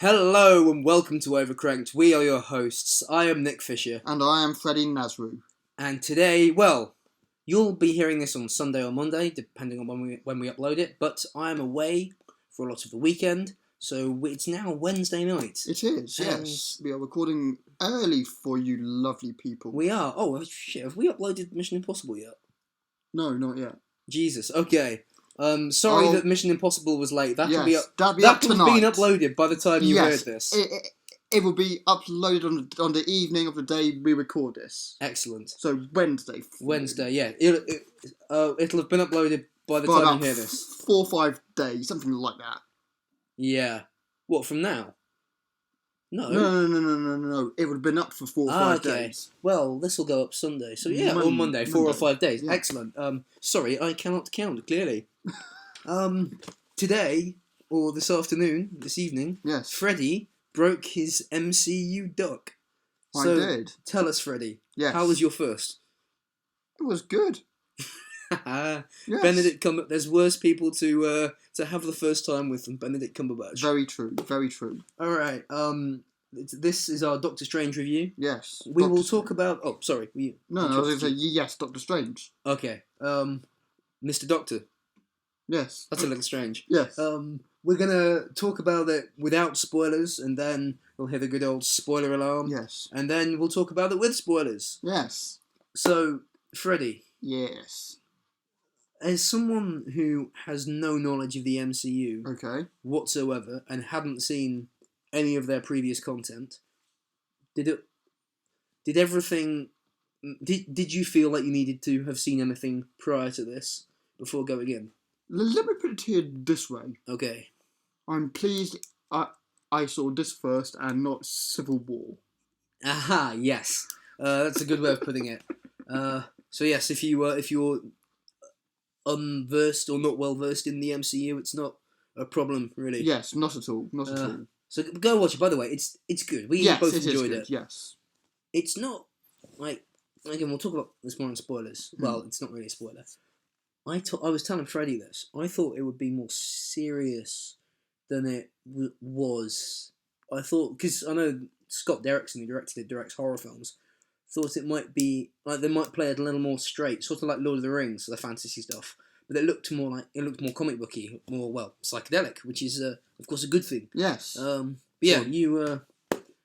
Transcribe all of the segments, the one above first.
Hello and welcome to Overcranked. We are your hosts. I am Nick Fisher. And I am Freddie Nasru. And today, well, you'll be hearing this on Sunday or Monday, depending on when we upload it. But I am away for a lot of the weekend, so it's now Wednesday night. It is, yes. We are recording early for you lovely people. We are. Oh, shit. Have we uploaded Mission Impossible yet? No, not yet. Jesus. Okay. Sorry that Mission Impossible was late. That could be up tonight. Been uploaded by the time you heard this. It will be uploaded on the evening of the day we record this. Excellent. So Wednesday. Wednesday, yeah. It'll have been uploaded by the time you hear this. 4 or 5 days, something like that. Yeah. What, from now? No. No. It would have been up for 4 or 5 days. Well, this will go up Sunday. So yeah, or Monday, 4 or 5 days. Yeah. Excellent. Sorry, I cannot count, clearly. Today, or this evening, yes, Freddie broke his MCU duck. I did. Tell us, Freddie. Yes. How was your first? It was good. Yes. Benedict Cumberbatch. There's worse people to have the first time with than Benedict Cumberbatch. Very true. Very true. All right. This is our Doctor Strange review. Yes. We will talk about. Oh, sorry. No, I was going to say yes, Doctor Strange. Okay. Mr. Doctor. Yes. That's a little strange. Yes. We're gonna talk about it without spoilers, and then we'll hear the good old spoiler alarm. Yes. And then we'll talk about it with spoilers. Yes. So, Freddie. Yes. As someone who has no knowledge of the MCU whatsoever and hadn't seen any of their previous content, did you feel like you needed to have seen anything prior to this before going in? Let me put it to you this way. Okay. I'm pleased I saw this first and not Civil War. Aha, yes. That's a good way of putting it. So yes, if you're unversed or not well versed in the MCU, it's not a problem, really. Yes, not at all. Not at all. So go watch it. By the way, it's good. We both enjoyed it. Yes. It's not like, again, we'll talk about this more in spoilers. Well, it's not really a spoiler. I was telling Freddie this. I thought it would be more serious than it was. I thought, because I know Scott Derrickson, who directs horror films, thought it might be like they might play it a little more straight, sort of like Lord of the Rings, the fantasy stuff. But it looked more comic booky, more psychedelic, which is of course a good thing. Yes. Yeah, you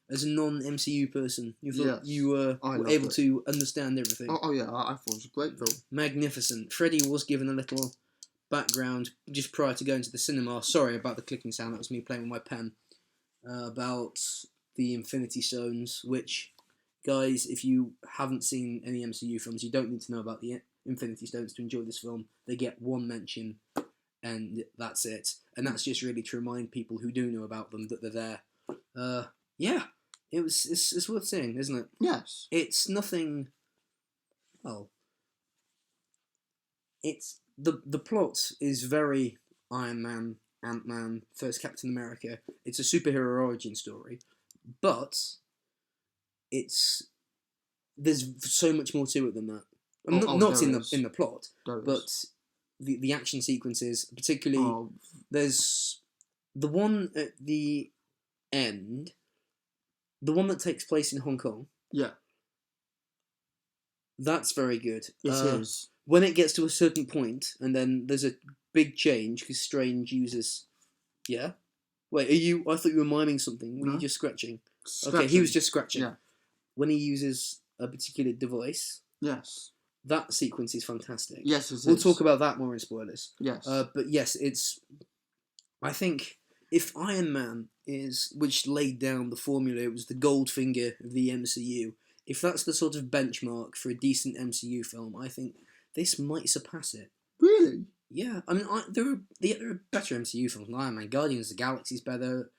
as a non-MCU person, you thought you were able to understand everything. Oh yeah, I thought it was a great film. Magnificent. Freddie was given a little background just prior to going to the cinema. Sorry about the clicking sound, that was me playing with my pen. About the Infinity Stones, which, guys, if you haven't seen any MCU films, you don't need to know about the Infinity Stones to enjoy this film. They get one mention, and that's it. And that's just really to remind people who do know about them that they're there. Yeah. It's worth seeing, isn't it? Yes. It's nothing. Well, it's the plot is very Iron Man, Ant-Man, first Captain America. It's a superhero origin story, but there's so much more to it than that. Not in the plot, but the action sequences, particularly. There's the one at the end. The one that takes place in Hong Kong. Yeah. That's very good. It is. When it gets to a certain point, and then there's a big change, because Strange uses... Yeah? Wait, I thought you were miming something. Were you just scratching? Okay, he was just scratching. Yeah. When he uses a particular device... Yes. That sequence is fantastic. Yes, it is. We'll talk about that more in spoilers. Yes. But yes, it's... I think... If Iron Man which laid down the formula, it was the Goldfinger of the MCU. If that's the sort of benchmark for a decent MCU film, I think this might surpass it. Really? Yeah. I mean, there are better MCU films than Iron Man. Guardians of the Galaxy's better.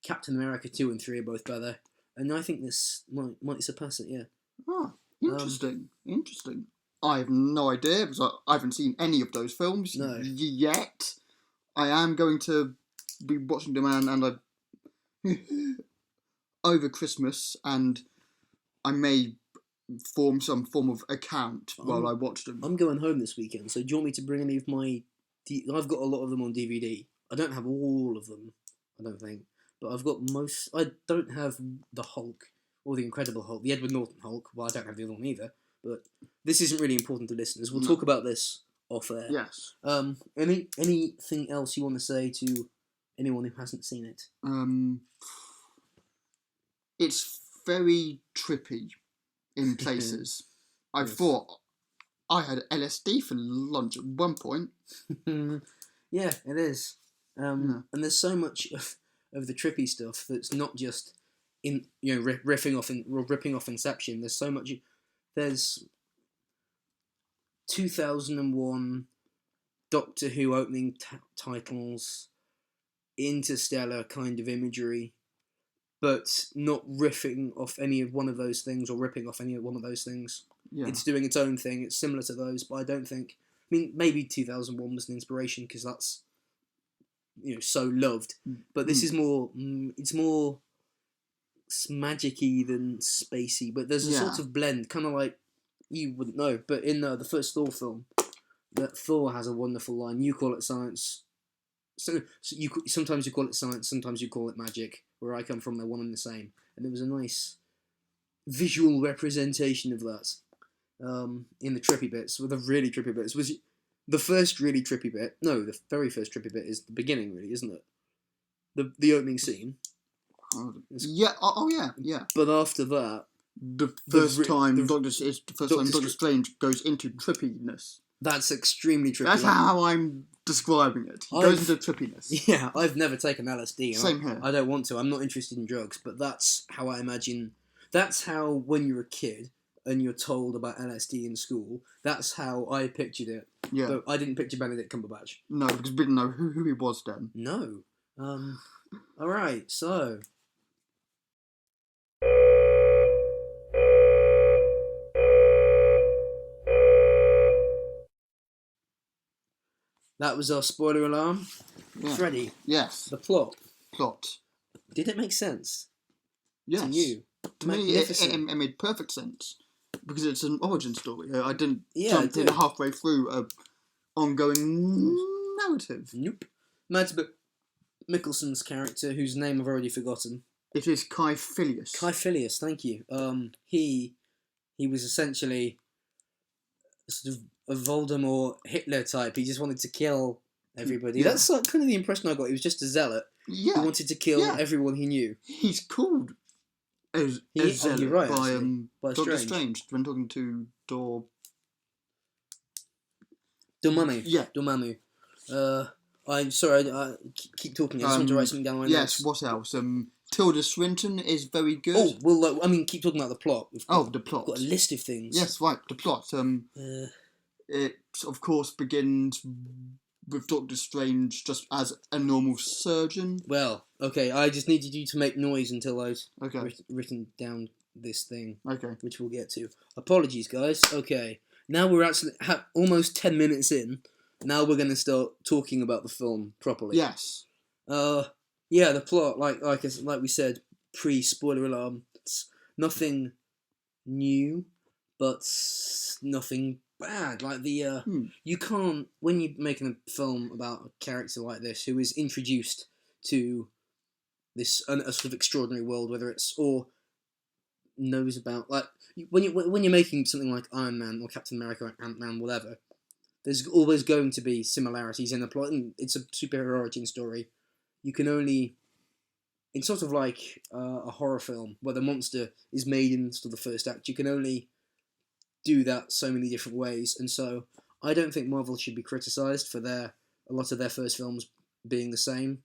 Captain America 2 and 3 are both better. And I think this might surpass it, yeah. Ah, interesting. Interesting. I have no idea, because I haven't seen any of those films yet. I am going to be watching them and over Christmas, and I may form some form of account while I watch them. I'm going home this weekend, so do you want me to bring any of my... I've got a lot of them on DVD. I don't have all of them, I don't think. but I've got most. I don't have the Hulk or the Incredible Hulk, the Edward Norton Hulk. Well, I don't have the other one either. But this isn't really important to listeners. We'll talk about this off air. Yes. Anything else you want to say to anyone who hasn't seen it? It's very trippy in places. I thought I had LSD for lunch at one point. Yeah, it is. And there's so much of the trippy stuff that's not just ripping off Inception. There's so much. There's 2001 Doctor Who opening titles, Interstellar kind of imagery, but not riffing off any of one of those things or ripping off any of one of those things. Yeah. It's doing its own thing. It's similar to those, but I don't think. I mean, maybe 2001 was an inspiration because that's so loved. But this is more. It's more magic-y than spacey. But there's a sort of blend, kind of like you wouldn't know. But in the first Thor film, that Thor has a wonderful line. You call it science. So sometimes you call it science. Sometimes you call it magic. Where I come from, they're one and the same. And there was a nice visual representation of that. In the trippy bits, the really trippy bits, was the first really trippy bit. No, the very first trippy bit is the beginning, really, isn't it? The opening scene. Yeah. Oh, yeah. But after that, the first time Doctor Strange goes into trippiness. That's extremely trippy. That's how I'm describing it. He goes into trippiness. Yeah, I've never taken LSD. Same here. I don't want to. I'm not interested in drugs, but that's how I imagine. That's how when you're a kid and you're told about LSD in school, that's how I pictured it. Yeah. But I didn't picture Benedict Cumberbatch. No, because we didn't know who he was then. No. Alright, so. That was our spoiler alarm. Yeah. Freddie. Yes. The plot. Did it make sense? Yes. To you? To me, it made perfect sense. Because it's an origin story. I didn't jump in halfway through a ongoing narrative. Nope. Mads Mikkelsen's character, whose name I've already forgotten. It is Kai Phileas. Kai Phileas, thank you. He was essentially sort of a Voldemort Hitler type. He just wanted to kill everybody. Yeah. That's kind of the impression I got. He was just a zealot. Yeah. He wanted to kill everyone he knew. He's called as zealot by Doctor Strange when talking to Dormammu. Yeah. Dormammu. I'm sorry, I keep talking. I just want to write something down on my notes. Yes, what else? Tilda Swinton is very good. Oh, well, keep talking about the plot. The plot. We've got a list of things. Yes, right, the plot. It, of course, begins with Doctor Strange just as a normal surgeon. Well, okay, I just needed you to make noise until I've written down this thing. Okay. Which we'll get to. Apologies, guys. Okay. Now we're actually almost 10 minutes in. Now we're going to start talking about the film properly. Yes. Yeah, the plot, like we said, pre-spoiler alarm, it's nothing new, but nothing bad. Like you can't, when you're making a film about a character like this who is introduced to this a sort of extraordinary world, whether it's or knows about, like when you're making something like Iron Man or Captain America or Ant-Man, whatever, there's always going to be similarities in the plot, and it's a superhero origin story. You can only... It's sort of like a horror film where the monster is made in sort of the first act. You can only do that so many different ways, and so I don't think Marvel should be criticised for a lot of their first films being the same,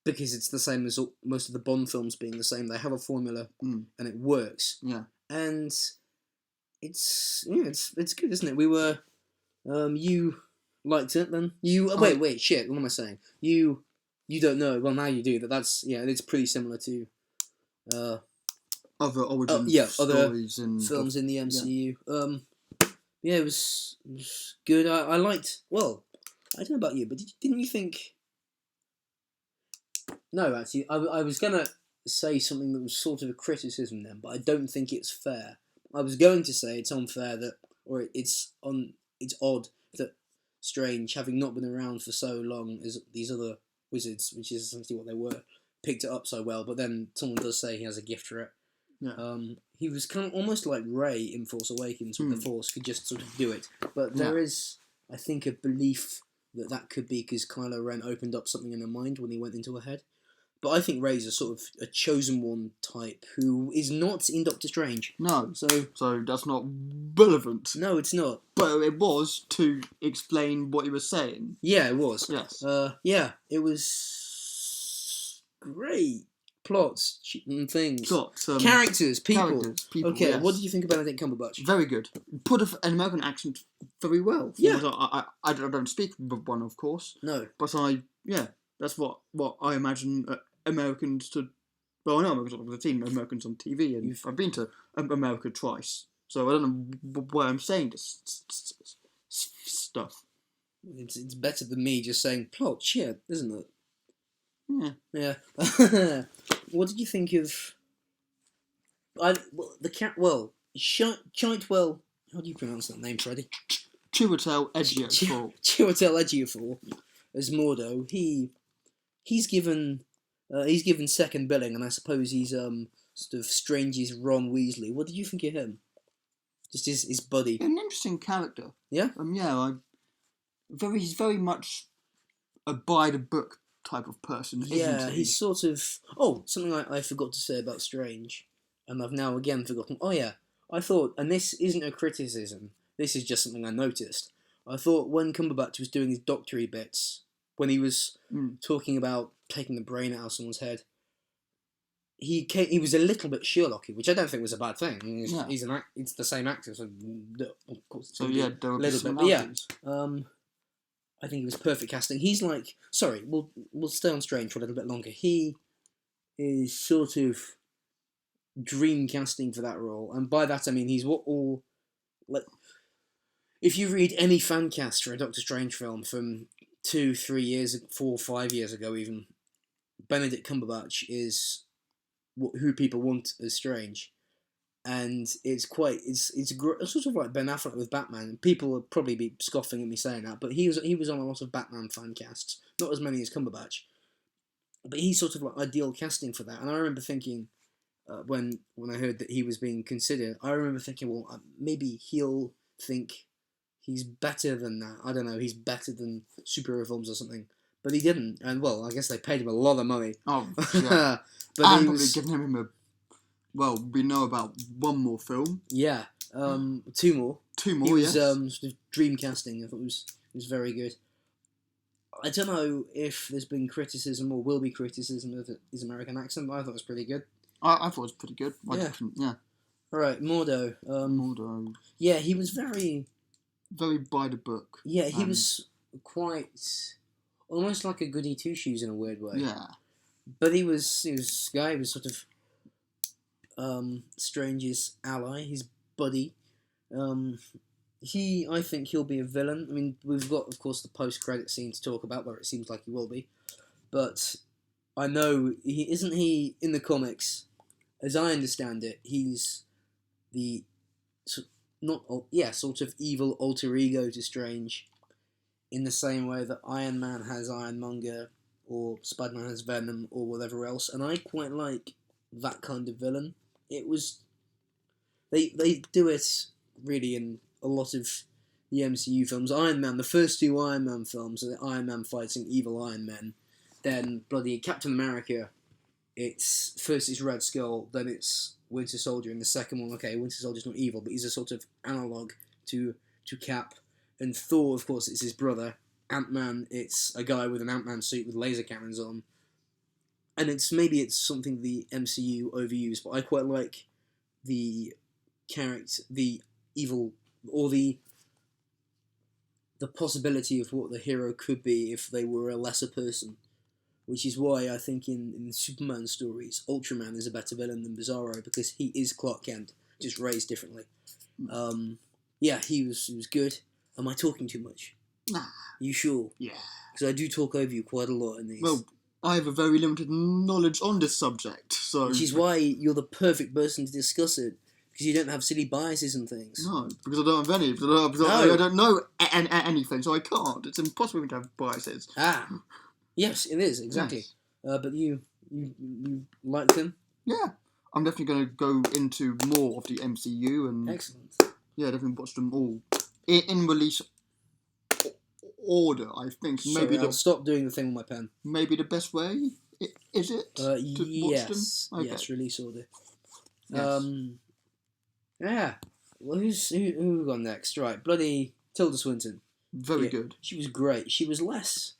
because it's the same as most of the Bond films being the same. They have a formula, and it works. Yeah, and it's good, isn't it? We were, you liked it then. Wait, shit. What am I saying? You don't know. Well, now you do. It's pretty similar to other origin stories and films in the MCU. Yeah, it was good. I liked. Well, I don't know about you, but didn't you think? No, actually, I was gonna say something that was sort of a criticism then, but I don't think it's fair. I was going to say it's unfair it's odd that Strange, having not been around for so long as these other wizards, which is essentially what they were, picked it up so well, but then someone does say he has a gift for it. Yeah. He was kind of almost like Rey in Force Awakens, with the Force could just sort of do it. But there is, I think, a belief that could be because Kylo Ren opened up something in her mind when he went into her head. But I think Rey's a sort of a chosen one type who is not in Doctor Strange. No. So that's not relevant. No, it's not. But it was to explain what he was saying. Yeah, it was. Yes. It was great. Plots and things. Characters, people. Okay, yes. What did you think of Benedict Cumberbatch? Very good. Put an American accent very well. Yeah. I don't speak one, of course. No. But that's what I imagine Americans to... Well, I know Americans on the team, Americans on TV, and I've been to America twice, so I don't know why I'm saying this stuff. It's better than me just saying plot shit, isn't it? Yeah. What did you think of... Chightwell... How do you pronounce that name, Freddie? Chiwetel Ejiofor. Chiwetel Ejiofor as Mordo. He's given second billing, and I suppose he's sort of Strange's Ron Weasley. What did you think of him? Just his buddy. An interesting character. Yeah. He's very much a by the book type of person. Isn't he? He's sort of... Oh, something I forgot to say about Strange, and I've now again forgotten. Oh yeah, I thought, and this isn't a criticism, this is just something I noticed. I thought when Cumberbatch was doing his doctory bits, when he was talking about taking the brain out of someone's head, he was a little bit Sherlocky, which I don't think was a bad thing. I mean, it's the same actor, so of course. So there will be some I think he was perfect casting. He's like, sorry, we'll stay on Strange for a little bit longer. He is sort of dream casting for that role, and by that I mean he's what all like. If you read any fan cast for a Doctor Strange film from 2, 3 years, 4, 5 years ago, even Benedict Cumberbatch is who people want as Strange. And it's sort of like Ben Affleck with Batman. People will probably be scoffing at me saying that, but he was on a lot of Batman fan casts, not as many as Cumberbatch, but he's sort of like ideal casting for that. And I remember thinking when I heard that he was being considered, I remember thinking, well, maybe he'll think he's better than that. I don't know, he's better than superhero films or something. But he didn't, and well, I guess they paid him a lot of money. Oh, yeah. But and probably giving him a... Well, we know about one more film. Yeah, 2 more. 2 more, he was, yes. Sort of dream casting. I thought it was very good. I don't know if there's been criticism or will be criticism of his American accent, but I thought it was pretty good. I thought it was pretty good. Yeah. All right, Mordo. Mordo. Yeah, he was very by the book. Yeah, he was quite almost like a goody two shoes in a weird way. Yeah. But he was sort of Strange's ally, his buddy. I think he'll be a villain. I mean, we've got, of course, the post-credit scene to talk about, where it seems like he will be. But I know isn't he in the comics? As I understand it, he's the sort of evil alter ego to Strange, in the same way that Iron Man has Ironmonger, or Spider-Man has Venom, or whatever else. And I quite like that kind of villain. It was they do it really in a lot of the MCU films. Iron Man, the first 2 Iron Man films, are Iron Man fighting evil Iron Men. Then bloody Captain America, first it's Red Skull, then it's Winter Soldier. In the second one, okay, Winter Soldier's not evil, but he's a sort of analogue to Cap. And Thor, of course, it's his brother. Ant-Man, it's a guy with an Ant-Man suit with laser cannons on. And maybe it's something the MCU overused, but I quite like the character, the evil, or the possibility of what the hero could be if they were a lesser person. Which is why I think in Superman stories, Ultraman is a better villain than Bizarro, because he is Clark Kent, just raised differently. He was good. Am I talking too much? Nah. You sure? Yeah. Because I do talk over you quite a lot in these. Well, I have a very limited knowledge on this subject, so... Which is why you're the perfect person to discuss it, because you don't have silly biases and things. No, because I don't have any. I don't know anything, so I can't. It's impossible to have biases. Ah. Yes, it is, exactly. Yes. But you You liked him? Yeah, I'm definitely going to go into more of the MCU and Excellent. yeah, definitely watch them all in release order. I think Sorry, I'll stop doing the thing with my pen. maybe the best way is it to watch them? Okay. Yes, release order. Yes. Yeah. Well, who gone next? Right, bloody Tilda Swinton. Very good. She was great. She was less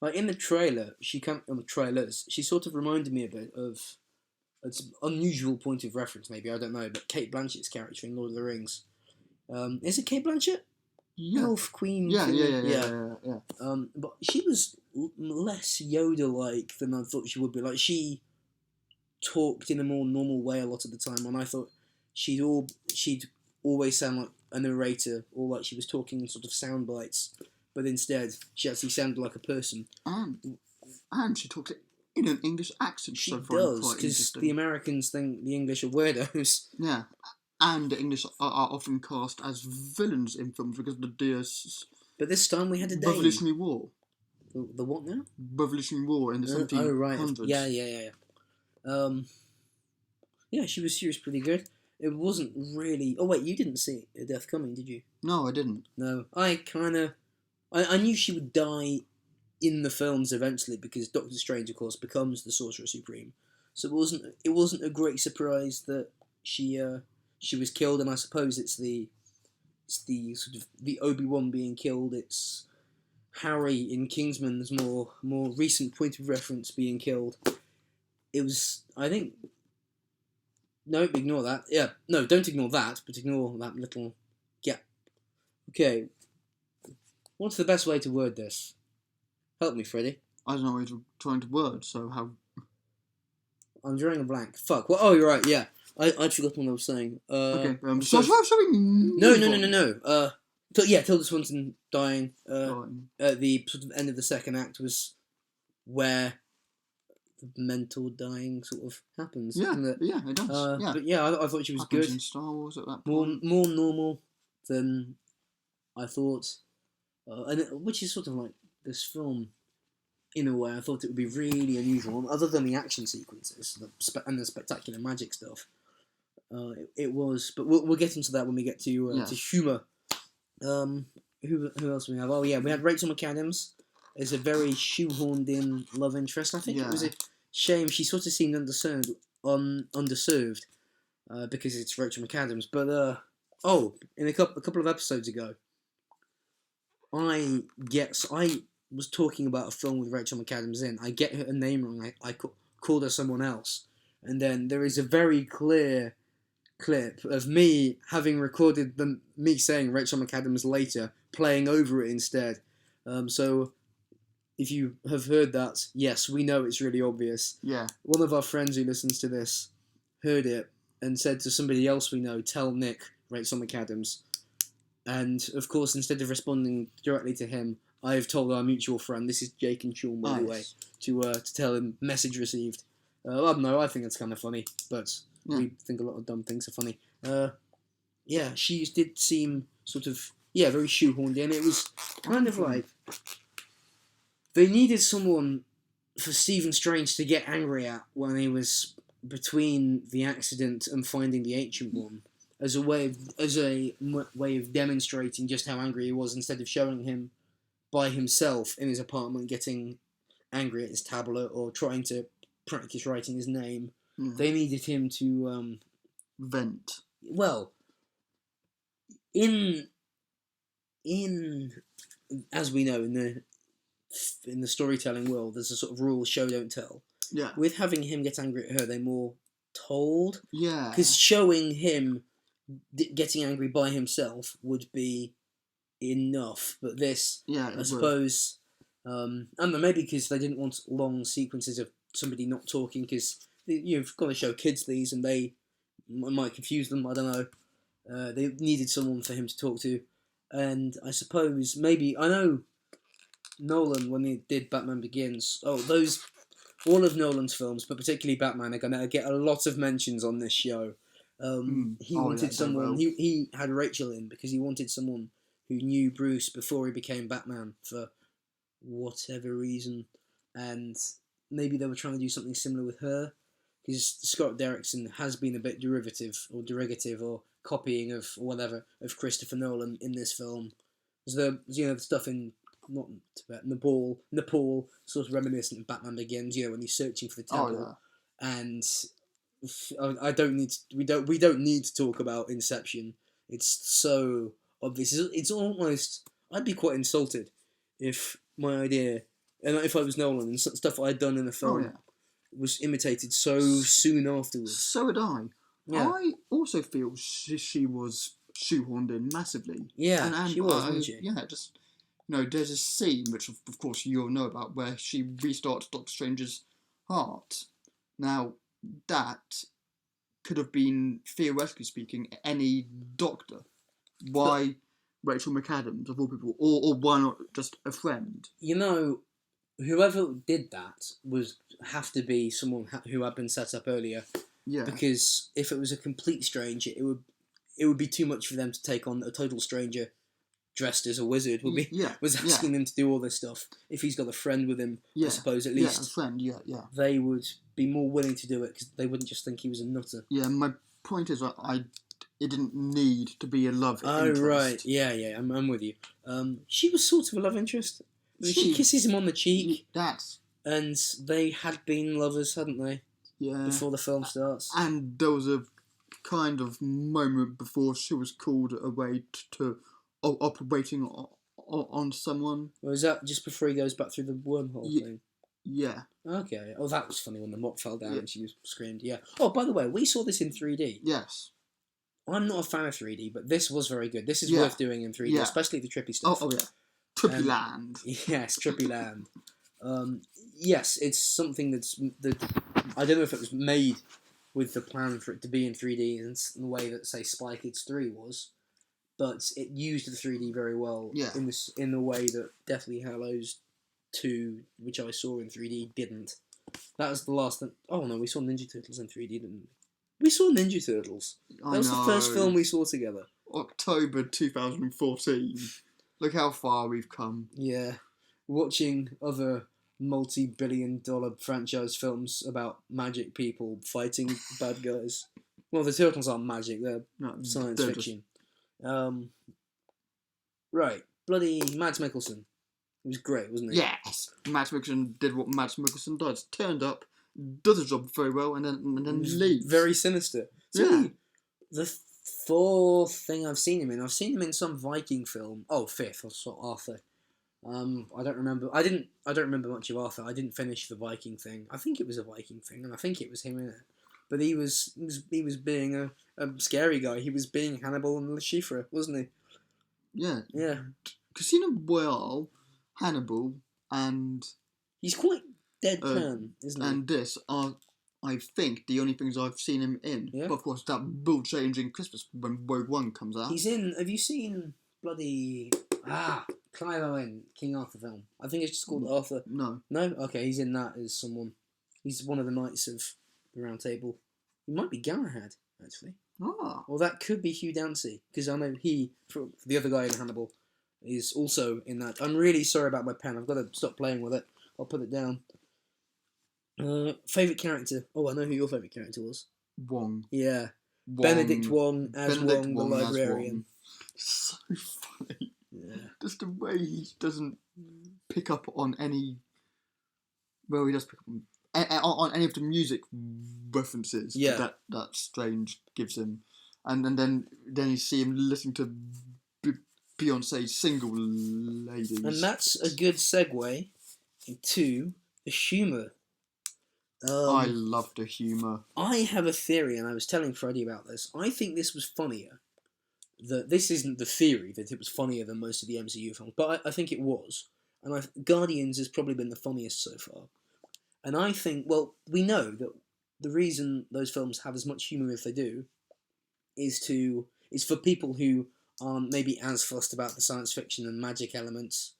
like in the trailer. On the trailers. She sort of reminded me a bit of. It's an unusual point of reference, maybe I don't know, but Kate Blanchett's character in Lord of the Rings. Is it Kate Blanchett? Yeah. Elf Queen. Yeah. But she was less Yoda-like than I thought she would be. Like she talked in a more normal way a lot of the time, and I thought she'd always sound like a narrator or like she was talking in sort of sound bites, but instead she actually sounded like a person. And she talks in an English accent. She does, because the Americans think the English are weirdos. Yeah. And the English are often cast as villains in films because of the But this time we had a Dane. Revolutionary War. The what now? Revolutionary War in the 1700s. Oh, right. Yeah. Yeah, she was pretty good. It wasn't really... Oh, wait, you didn't see A Death Coming, did you? No, I didn't. No. I knew she would die in the films eventually because Doctor Strange, of course, becomes the Sorcerer Supreme. So it wasn't a great surprise that she was killed, and I suppose it's the sort of the Obi-Wan being killed. It's Harry in Kingsman's more recent point of reference being killed. It was, I think. No, ignore that. Yeah, no, don't ignore that, but ignore that little gap. Okay, what's the best way to word this? Help me, Freddie. I don't know what you're trying to word, so how... I'm drawing a blank. Fuck. Well, oh, you're right, yeah. I'd forgotten what I was saying. Okay, shall we... No. Tilda Swinton dying. At the sort of end of the second act was where the mental dying sort of happens. Yeah, isn't it? Yeah, it does. But yeah, I thought she was good. In Star Wars at that point. More normal than I thought, which is sort of like this film. In a way, I thought it would be really unusual, other than the action sequences and the spectacular magic stuff. It was, but we'll get into that when we get to humour. Who else do we have? Oh yeah, we had Rachel McAdams as a very shoehorned in love interest. I think it was a shame she sort of seemed underserved because it's Rachel McAdams. But in a couple of episodes ago, I was talking about a film with Rachel McAdams in. I get her name wrong. I called her someone else, and then there is a very clear clip of me having recorded me saying Rachel McAdams later, playing over it instead. So if you have heard that, yes, we know it's really obvious. Yeah. One of our friends who listens to this heard it and said to somebody else we know, tell Nick Rachel McAdams. And of course, instead of responding directly to him, I have told our mutual friend, this is Jake and Sean, by the way, to tell him message received. I don't know, I think it's kind of funny, but we think a lot of dumb things are funny. She did seem sort of, very shoehorned in. It was kind of like, they needed someone for Stephen Strange to get angry at when he was between the accident and finding the Ancient One, as a way of demonstrating just how angry he was, instead of showing him by himself in his apartment getting angry at his tablet or trying to practice writing his name. They needed him to vent. Well, in as we know in the storytelling world, there's a sort of rule: show don't tell. Yeah. With having him get angry at her, they more told. Yeah. Because showing him getting angry by himself would be enough, but this, I suppose, I don't know, maybe because they didn't want long sequences of somebody not talking, because you've got to show kids these and they might confuse them, I don't know. They needed someone for him to talk to, and I suppose maybe, I know Nolan, when he did Batman Begins, all of Nolan's films, but particularly Batman, are going to get a lot of mentions on this show. He wanted someone, he had Rachel in because he wanted someone who knew Bruce before he became Batman for whatever reason, and maybe they were trying to do something similar with her, because Scott Derrickson has been a bit derivative or derogative or copying of or whatever of Christopher Nolan in this film. There's the stuff in not Tibet, Nepal, sort of reminiscent of Batman Begins. When he's searching for the temple, and I don't need to, we don't need to talk about Inception. It's so obvious. It's almost, I'd be quite insulted if my idea, and if I was Nolan and stuff I'd done in a film was imitated so soon afterwards. So would I. Yeah. I also feel she was shoehorned in massively. Yeah, and she was, wasn't she? Yeah, just there's a scene which of course you'll know about where she restarts Doctor Strange's heart. Now that could have been, theoretically speaking, any doctor. Why Rachel McAdams of all people, or why not just a friend? Whoever did that have to be someone who had been set up earlier. Yeah. Because if it was a complete stranger, it would be too much for them to take on a total stranger dressed as a wizard. Was asking them to do all this stuff. If he's got a friend with him, I suppose at least. Yeah, a friend. Yeah. They would be more willing to do it because they wouldn't just think he was a nutter. Yeah, my point is, it didn't need to be a love interest. Oh right, yeah. I'm with you. She was sort of a love interest. She kisses him on the cheek. And they had been lovers, hadn't they? Yeah. Before the film starts. And there was a kind of moment before she was called away to operating on someone. Or is that just before he goes back through the wormhole thing? Yeah. Okay. Oh, that was funny when the mop fell down and she screamed. Yeah. Oh, by the way, we saw this in 3D. Yes. I'm not a fan of 3D, but this was very good. This is worth doing in 3D, especially the trippy stuff. Oh yeah. Trippy Land. Yes, Trippy Land. Yes, it's something that I don't know if it was made with the plan for it to be in 3D in the way that, say, Spy Kids 3 was, but it used the 3D very well in the way that Deathly Hallows 2, which I saw in 3D, didn't. That was the last thing. Oh no, we saw Ninja Turtles in 3D, didn't we? We saw Ninja Turtles. That was the first film we saw together. October 2014. Look how far we've come. Yeah. Watching other multi-billion-dollar franchise films about magic people fighting bad guys. Well, the Turtles aren't magic, they're science fiction. Right. Bloody Mads Mikkelsen. He was great, wasn't he? Yes! Mads Mikkelsen did what Mads Mikkelsen does. Turned up, does the job very well, and then leaves. Very sinister. It's the fourth thing I've seen him in. I've seen him in some Viking film. Oh, fifth. I saw Arthur. I don't remember. I don't remember much of Arthur. I didn't finish the Viking thing. I think it was a Viking thing, and I think it was him in it. But he was being a scary guy. He was being Hannibal and Le Chiffre, wasn't he? Yeah. Yeah. Casino Royale, Hannibal, and he's quite deadpan, isn't he? And this are, I think, the only things I've seen him in. Yeah. But of course, that will change in Christmas when Rogue One comes out. He's in. Have you seen bloody Clive Owen King Arthur film? I think it's just called Arthur. No. No. Okay, he's in that as someone. He's one of the knights of the Round Table. He might be Galahad actually. Ah. Or that could be Hugh Dancy because I know he, for the other guy in Hannibal, is also in that. I'm really sorry about my pen. I've got to stop playing with it. I'll put it down. Favourite character? Oh, I know who your favourite character was. Wong. Yeah. Wong. Benedict Wong as Wong, the librarian. So funny. Yeah. Just the way he doesn't pick up on any. Well, he does pick up on any of the music references that Strange gives him, and then you see him listening to Beyonce's Single Ladies. And that's a good segue into the humour. I love the humour. I have a theory, and I was telling Freddie about this. I think this was funnier. This isn't the theory that it was funnier than most of the MCU films, but I think it was. And Guardians has probably been the funniest so far. And I think, well, we know that the reason those films have as much humour as they do is for people who aren't maybe as fussed about the science fiction and magic elements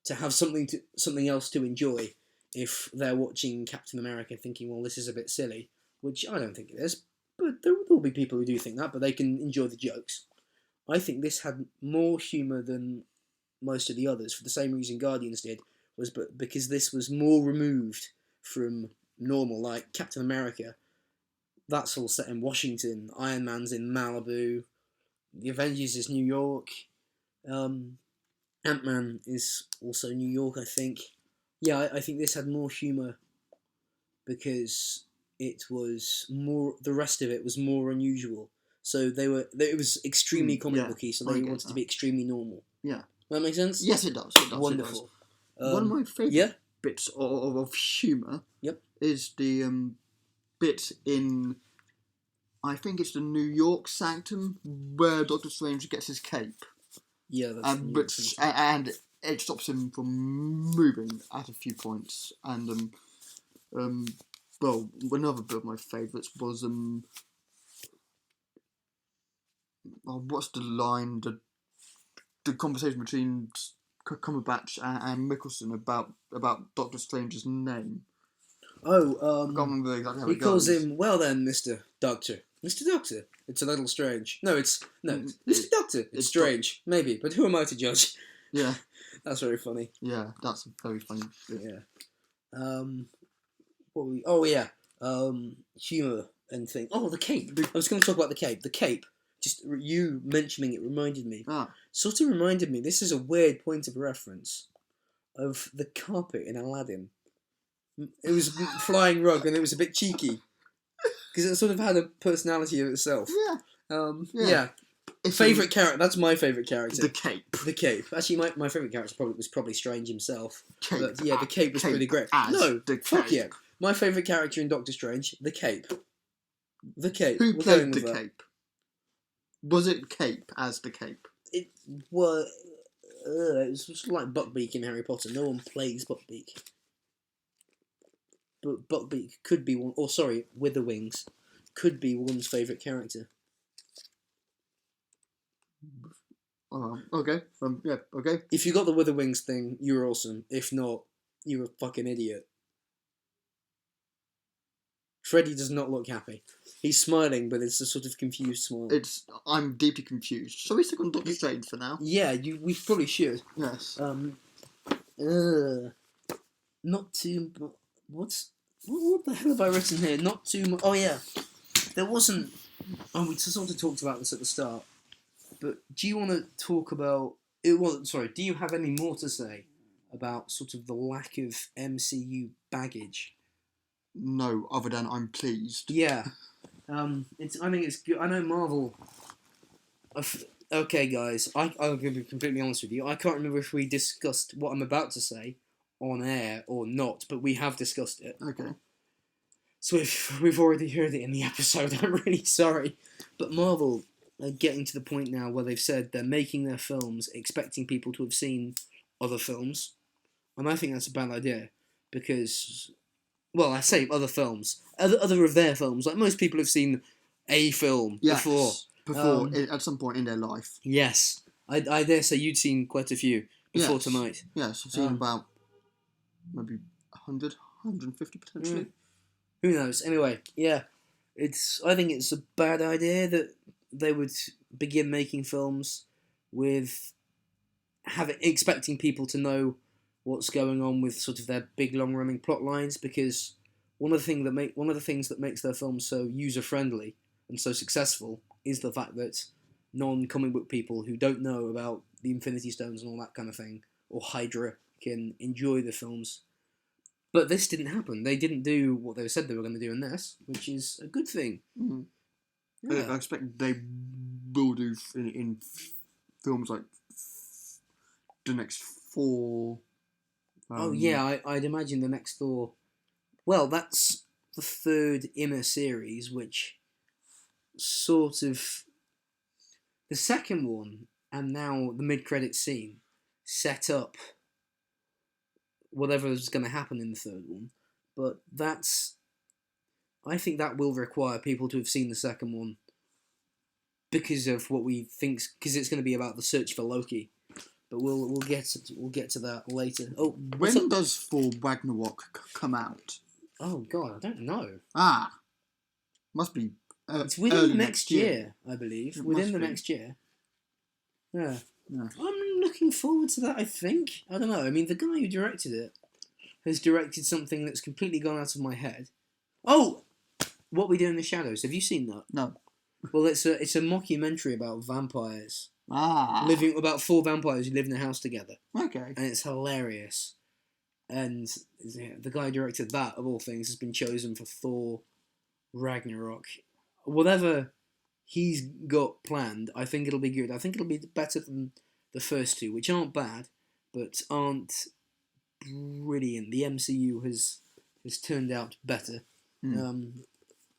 to have something else to enjoy if they're watching Captain America thinking, well, this is a bit silly, which I don't think it is, but there will be people who do think that, but they can enjoy the jokes. I think this had more humour than most of the others for the same reason Guardians did, because this was more removed from normal, like Captain America. That's all set in Washington. Iron Man's in Malibu. The Avengers is New York. Ant-Man is also New York, I think. Yeah, I think this had more humour because it was more. The rest of it was more unusual. So it was extremely comic booky. So they wanted to be extremely normal. Yeah. Does that make sense? Yes, it does. It does. Wonderful. It does. One of my favourite bits of humour is the bit in, I think it's the New York Sanctum, where Doctor Strange gets his cape. Yeah, that's and it stops him from moving at a few points. And well, another bit of my favourites was what's the line? The conversation between Cumberbatch and Mickelson about Doctor Strange's name. Oh, I can't remember exactly how he it goes. calls him, well then, Mr. Doctor. Mr. Doctor. It's a little strange. No, Mr. Doctor. It's strange. Maybe, but who am I to judge? Yeah. That's very funny. Yeah, that's a very funny bit. Yeah. Humour and thing. Oh, the cape. I was going to talk about the cape. The cape. Just you mentioning it reminded me. Sort of reminded me, this is a weird point of reference, of the carpet in Aladdin. It was flying rug and it was a bit cheeky. Because it sort of had a personality of itself. Yeah. Favourite character. That's my favourite character. The cape. The cape. Actually, my favourite character was probably Strange himself. Cape. But yeah, the cape was pretty great. No, fuck yeah. My favourite character in Doctor Strange, the cape. The cape. Who played the cape? Was it Cape as the cape? It was just like Buckbeak in Harry Potter. No one plays Buckbeak. But Buckbeak could be one, or sorry, Witherwings could be one's favourite character. Okay. Yeah, okay. If you got the Witherwings thing, you're awesome. If not, you're a fucking idiot. Freddy does not look happy. He's smiling, but it's a sort of confused smile. I'm deeply confused. Shall we stick on Doctor Strange for now? Yeah, we probably should. Yes. Not too. What the hell have I written here? Not too much. Oh yeah, there wasn't. Oh, we sort of talked about this at the start. But do you want to talk about? Do you have any more to say about sort of the lack of MCU baggage? No, other than I'm pleased. Yeah. I think it's good. I know Marvel. Okay, guys. I'll be completely honest with you. I can't remember if we discussed what I'm about to say on air or not, but we have discussed it. Okay. So if we've already heard it in the episode, I'm really sorry. But Marvel are getting to the point now where they've said they're making their films expecting people to have seen other films. And I think that's a bad idea because... Well, I say other films. Other of their films. Like, most people have seen a film before. At some point in their life. Yes. I dare say you'd seen quite a few before tonight. Yes, I've seen about maybe 100, 150 potentially. Who knows? Anyway, yeah. I think it's a bad idea that they would begin making films with expecting people to know what's going on with sort of their big long running plot lines, because one of the things that makes their films so user friendly and so successful is the fact that non-comic book people who don't know about the Infinity Stones and all that kind of thing, or Hydra, can enjoy the films. But this didn't happen. They didn't do what they said they were going to do in this, which is a good thing. Mm. Yeah. I expect they will do in films like the next 4. I'd imagine the next Thor. Well, that's the third in a series, which sort of... The second one, and now the mid-credit scene, set up whatever is going to happen in the third one. But I think that will require people to have seen the second one because of what we think... Because it's going to be about the search for Loki. But we'll get to that later. Oh, when does Thor Ragnarok come out? Oh God, I don't know. Must be. It's within next year, I believe. Within the next year. Yeah. I'm looking forward to that. I think. I don't know. I mean, the guy who directed it has directed something that's completely gone out of my head. Oh, What We Do in the Shadows. Have you seen that? No. Well, it's a mockumentary about vampires. Ah. About 4 vampires who live in a house together. Okay. And it's hilarious. And the guy who directed that, of all things, has been chosen for Thor Ragnarok. Whatever he's got planned, I think it'll be good. I think it'll be better than the first 2, which aren't bad, but aren't brilliant. The MCU has turned out better.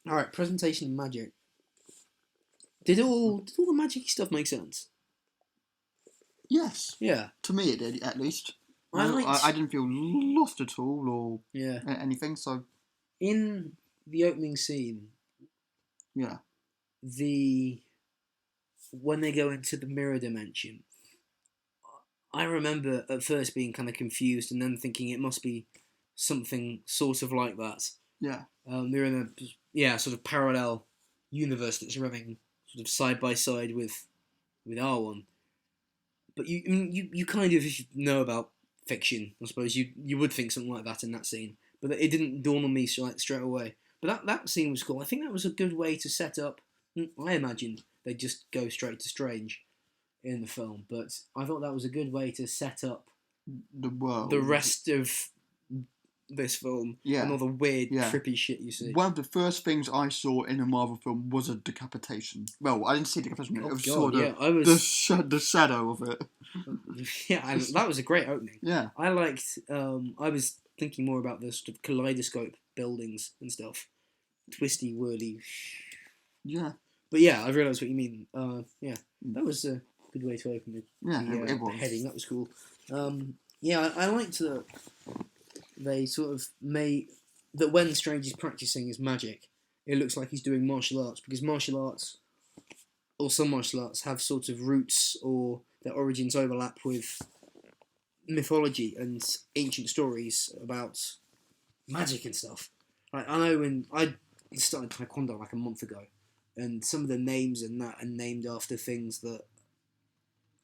Alright, presentation and magic. Did all the magic stuff make sense? Yes. Yeah. To me it did, at least. I I didn't feel lost at all or anything, so... In the opening scene... Yeah. When they go into the mirror dimension, I remember at first being kind of confused and then thinking it must be something sort of like that. Yeah. They're in a sort of parallel universe that's running sort of side by side with our one. But you kind of know about fiction, I suppose. You would think something like that in that scene, but it didn't dawn on me straight away. But that scene was cool. I think that was a good way to set up. I imagined they'd just go straight to Strange in the film, but I thought that was a good way to set up the world, the rest of this film, and all the weird, trippy shit you see. One of the first things I saw in a Marvel film was a decapitation. Well, I didn't see decapitation. I saw the shadow of it. Yeah, that was a great opening. Yeah, I liked. I was thinking more about the sort of kaleidoscope buildings and stuff, twisty, whirly. Yeah. But yeah, I realised what you mean. That was a good way to open it. It was. The heading. That was cool. I liked that they sort of made that when Strange is practicing his magic, it looks like he's doing martial arts, because martial arts, or some martial arts, have sort of roots or their origins overlap with mythology and ancient stories about magic and stuff. Like, I know when I started Taekwondo like a month ago, and some of the names in that are named after things that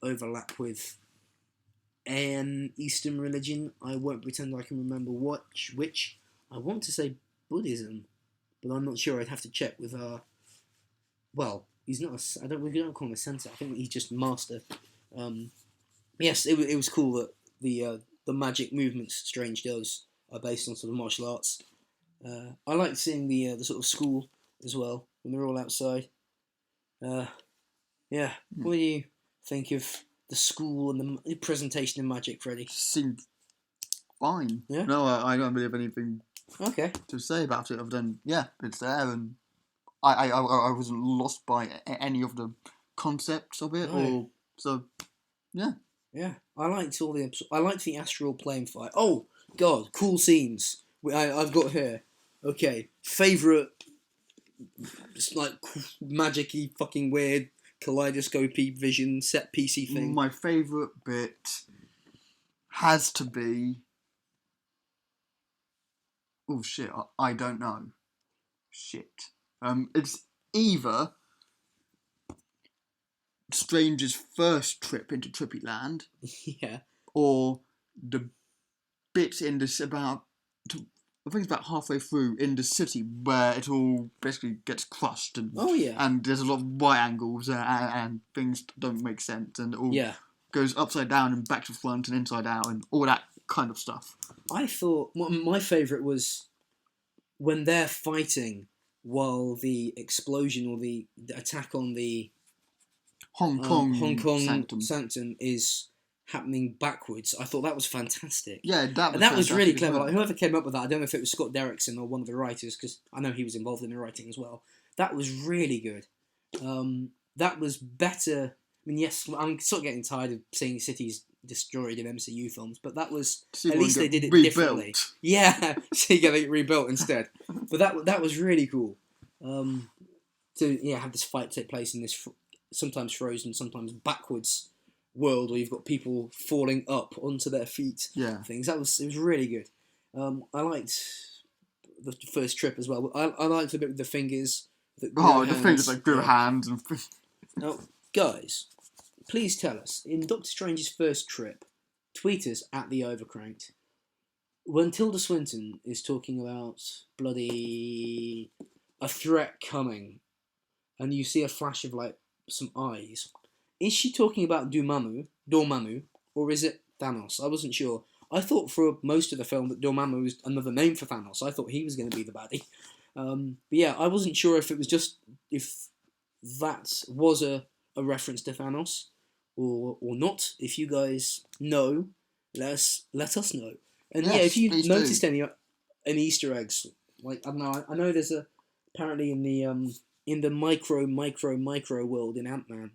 overlap with an Eastern religion. I won't pretend I can remember which. I want to say Buddhism, but I'm not sure. I'd have to check with well, he's not we don't call him a sensei. I think he's just master. Yes, it was cool that the magic movements Strange does are based on sort of martial arts. I liked seeing the sort of school as well when they're all outside. What do you think of the school and the presentation of magic, Freddie? Seemed fine. Yeah. No, I don't really have anything to say about it other than it's there, and I wasn't lost by any of the concepts of it, Yeah, I liked the astral plane fight. Oh God, cool scenes. I've got here. Okay, favourite, just like magic-y, fucking weird, kaleidoscopy vision, set piecey thing. My favourite bit has to be. Oh shit! I don't know. Shit. It's either Strange's first trip into Trippy Land, or the bit in this I think it's about halfway through in the city where it all basically gets crushed and and there's a lot of right angles and things don't make sense and it all goes upside down and back to front and inside out and all that kind of stuff. I thought my favourite was when they're fighting while the explosion or the attack on the Hong Kong Sanctum is happening backwards. I thought that was fantastic. Yeah, that was really clever. Well. Like, whoever came up with that, I don't know if it was Scott Derrickson or one of the writers, because I know he was involved in the writing as well. That was really good. That was better. I mean, yes, I'm sort of getting tired of seeing cities destroyed in MCU films, but that was at least they did it differently. Yeah, so you get it rebuilt instead. But that was really cool. To have this fight take place in this sometimes frozen, sometimes backwards world where you've got people falling up onto their feet. Things it was really good. I liked the first trip as well. I liked a bit with the fingers. The fingers like grew hands and. Now, guys, please tell us in Doctor Strange's first trip. Tweet us at the Overcranked. when Tilda Swinton is talking about bloody a threat coming, and you see a flash of like some eyes, is she talking about Dormammu, or is it Thanos? I wasn't sure. I thought for most of the film that Dormammu was another name for Thanos. I thought he was going to be the baddie. But yeah, I wasn't sure if it was just if that was a reference to Thanos or not. If you guys know, let us know. And Yes, yeah, if you please noticed do. any Easter eggs, like I don't know, I know there's apparently in the micro world in Ant-Man,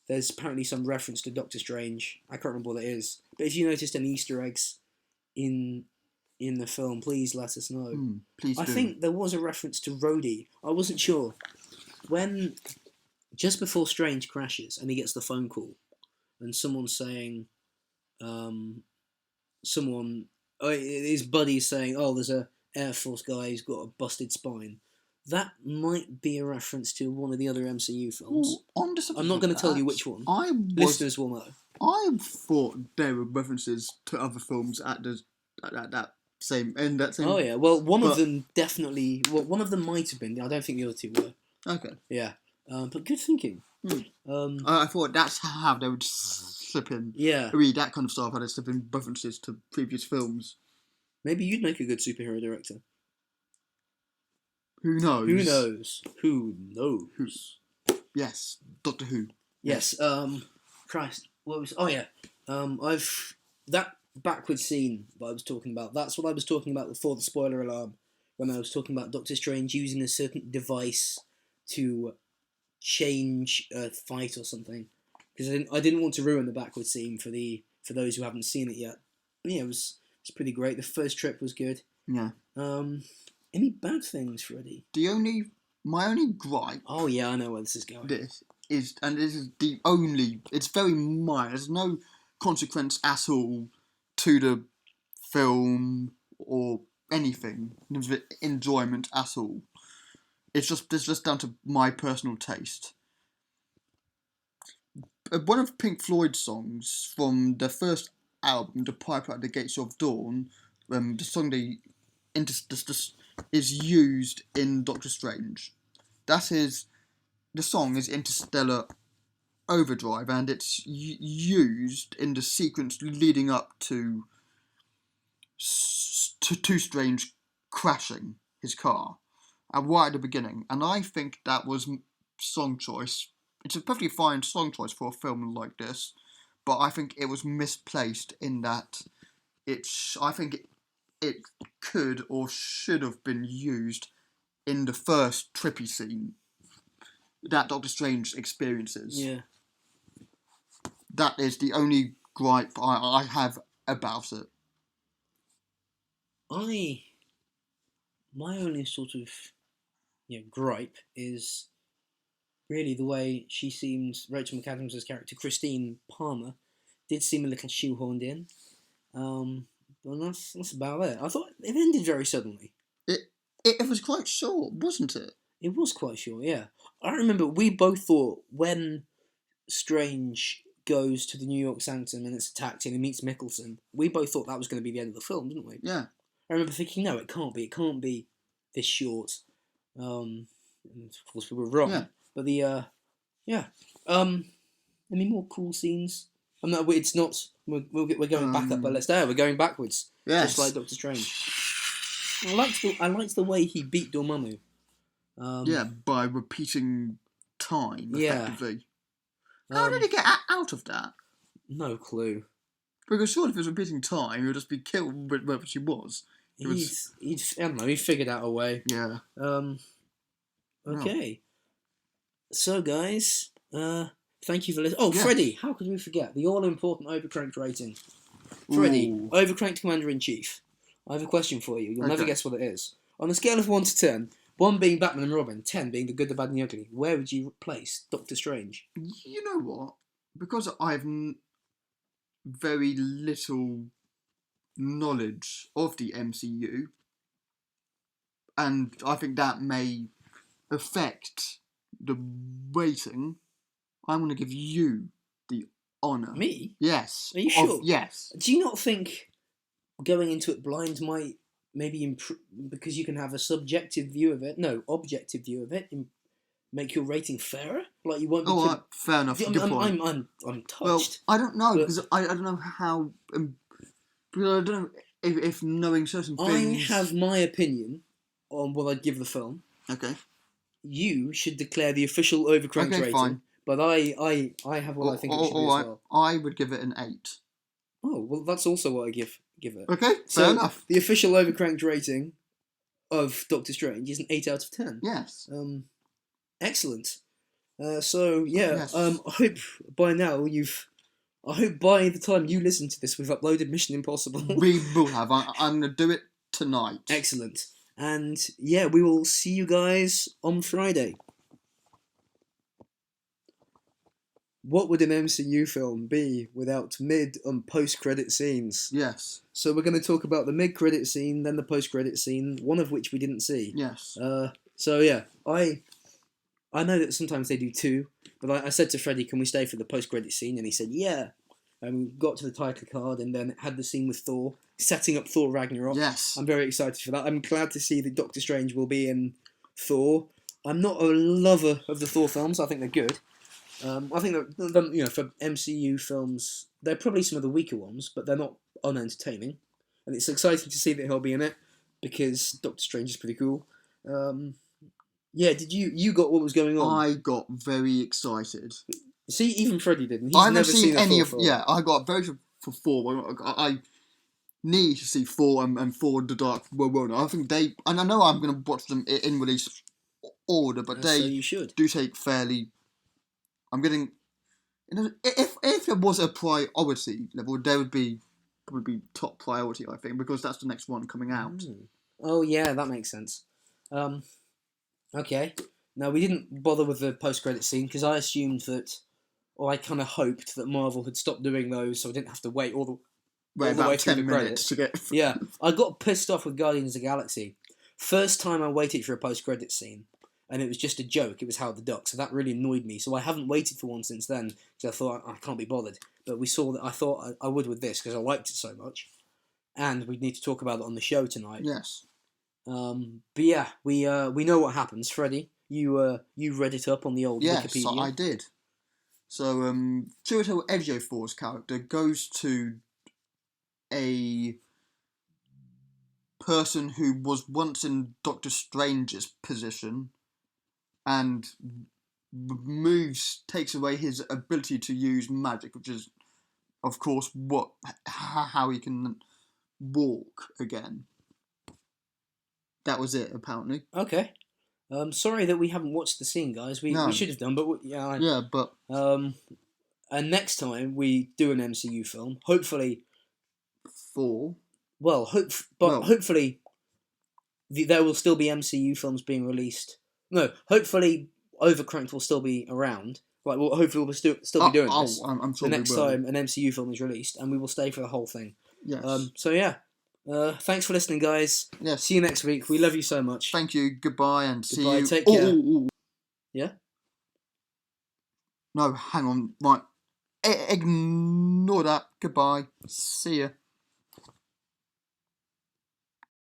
there's apparently some reference to Doctor Strange. I can't remember what it is, but if you noticed any Easter eggs in the film, please let us know. Please I do. think there was a reference to Rhodey. I wasn't sure when just before Strange crashes and he gets the phone call and someone's saying, his buddy's saying, "Oh, there's a Air Force guy who's got a busted spine." That might be a reference to one of the other MCU films. I'm not going to tell you which one. Listeners will know. I thought there were references to other films at that same. Oh yeah, well, one of them definitely. Well, one of them might have been. I don't think the other two were. Okay. Yeah, but good thinking. I thought that's how they would slip in. Yeah. Read that kind of stuff, how they slip in references to previous films. Maybe you'd make a good superhero director. Who knows? Who knows? Who knows? Yes, Doctor Who. Yes. Christ. What was? Oh yeah. I've that backward scene that I was talking about. That's what I was talking about before the spoiler alarm. When I was talking about Doctor Strange using a certain device to change a fight or something, because I didn't want to ruin the backward scene for those who haven't seen it yet. But yeah, it was pretty great. The first trip was good. Yeah. Any bad things, Freddie? My only gripe. Oh yeah, I know where this is going. This is the only. It's very minor. There's no consequence at all to the film or anything. Enjoyment at all. It's just down to my personal taste. One of Pink Floyd's songs from their first album, "The Piper at the Gates of Dawn," the song is used in Doctor Strange. The song is Interstellar Overdrive, and it's used in the sequence leading up to Strange crashing his car, and right at the beginning. And I think that was song choice. It's a perfectly fine song choice for a film like this, but I think it was misplaced in that I think it could or should have been used in the first trippy scene that Doctor Strange experiences. Yeah. That is the only gripe I have about it. My only sort of gripe is really the way she seems. Rachel McAdams' character Christine Palmer did seem a little shoehorned in. But that's about it. I thought it ended very suddenly. It was quite short, wasn't it? It was quite short, yeah. I remember we both thought when Strange goes to the New York Sanctum and it's attacked and he meets Mickelson, we both thought that was going to be the end of the film, didn't we? Yeah. I remember thinking, no, it can't be. It can't be this short. And of course, we were wrong. Yeah. But any more cool scenes? No, it's not. We're going back up, but let's there. We're going backwards. Yes. Just like Doctor Strange. I liked the way he beat Dormammu. By repeating time effectively. Yeah. How did he get out of that? No clue. Because surely if he was repeating time, he would just be killed wherever she was. I don't know. He figured out a way. Yeah. Okay. So, guys, thank you for listening. Oh, yeah. Freddie, how could we forget the all-important Overcranked rating? Freddie, Overcranked Commander-in-Chief. I have a question for you. You'll never guess what it is. On a scale of 1 to 10, 1 being Batman and Robin, 10 being the good, the bad, and the ugly, where would you place Doctor Strange? You know what? Because I have very little knowledge of the MCU, and I think that may affect the rating, I'm going to give you the honour. Me? Yes. Are you sure? Yes. Do you not think going into it blind might maybe improve, because you can have a subjective view of it. No, objective view of it. Make your rating fairer. Like you won't be. Fair enough. Good point. I'm touched. Well, I don't know because I don't know how. Because I don't know if knowing certain things. I have my opinion on what I'd give the film. Okay. You should declare the official Overcranked rating. Fine. But I have what I think it should be as well. I would give it an 8. Oh, well, that's also what I give it. Okay, fair enough. The official Overcranked rating of Doctor Strange is an 8 out of 10. Yes. Excellent. Yes. I hope by now I hope by the time you listen to this, we've uploaded Mission Impossible. We will have. I'm going to do it tonight. Excellent. And yeah, we will see you guys on Friday. What would an MCU film be without mid and post-credit scenes? Yes. So we're going to talk about the mid-credit scene, then the post-credit scene, one of which we didn't see. Yes. So yeah, I know that sometimes they do 2, but I said to Freddie, can we stay for the post-credit scene? And he said, yeah. And we got to the title card, and then it had the scene with Thor, setting up Thor Ragnarok. Yes. I'm very excited for that. I'm glad to see that Doctor Strange will be in Thor. I'm not a lover of the Thor films. I think they're good. I think that for MCU films, they're probably some of the weaker ones, but they're not unentertaining. And it's exciting to see that he'll be in it, because Doctor Strange is pretty cool. Yeah, did you got what was going on? I got very excited. See, even Freddie didn't. I've never seen any of. Yeah, I got very for 4. I need to see 4 and 4 The Dark World. I think they, and I know I'm going to watch them in release order, but they so you should. Do take fairly. I'm getting. If there was a priority level, there would be top priority. I think because that's the next one coming out. Oh yeah, that makes sense. Okay. Now, we didn't bother with the post-credit scene because I assumed that, or I kind of hoped that Marvel had stopped doing those, so I didn't have to wait all the way through the credits. To get... Yeah, I got pissed off with Guardians of the Galaxy. First time I waited for a post-credit scene, and it was just a joke. It was Howard the Duck, so that really annoyed me. So I haven't waited for one since then, because I thought I can't be bothered. But we saw that I thought I would with this because I liked it so much, and we need to talk about it on the show tonight. Yes. But yeah, we know what happens. Freddie, you read it up on the old Wikipedia. Yes, I did. So, Chiwetel Ejiofor's character goes to a person who was once in Doctor Strange's position and takes away his ability to use magic, which is, of course, how he can walk again. That was it, apparently. Okay. Sorry that we haven't watched the scene, guys. We should have done, but and next time we do an MCU film, hopefully 4. Well, hopefully there will still be MCU films being released. No, hopefully Overcranked will still be around. Like, hopefully we'll still be doing this. I'm sure the next time an MCU film is released, and we will stay for the whole thing. Yes. So yeah. Thanks for listening, guys. Yes. See you next week. We love you so much. Thank you. Goodbye and see you. Take care. Yeah? No, hang on. Right. Ignore that. Goodbye. See ya.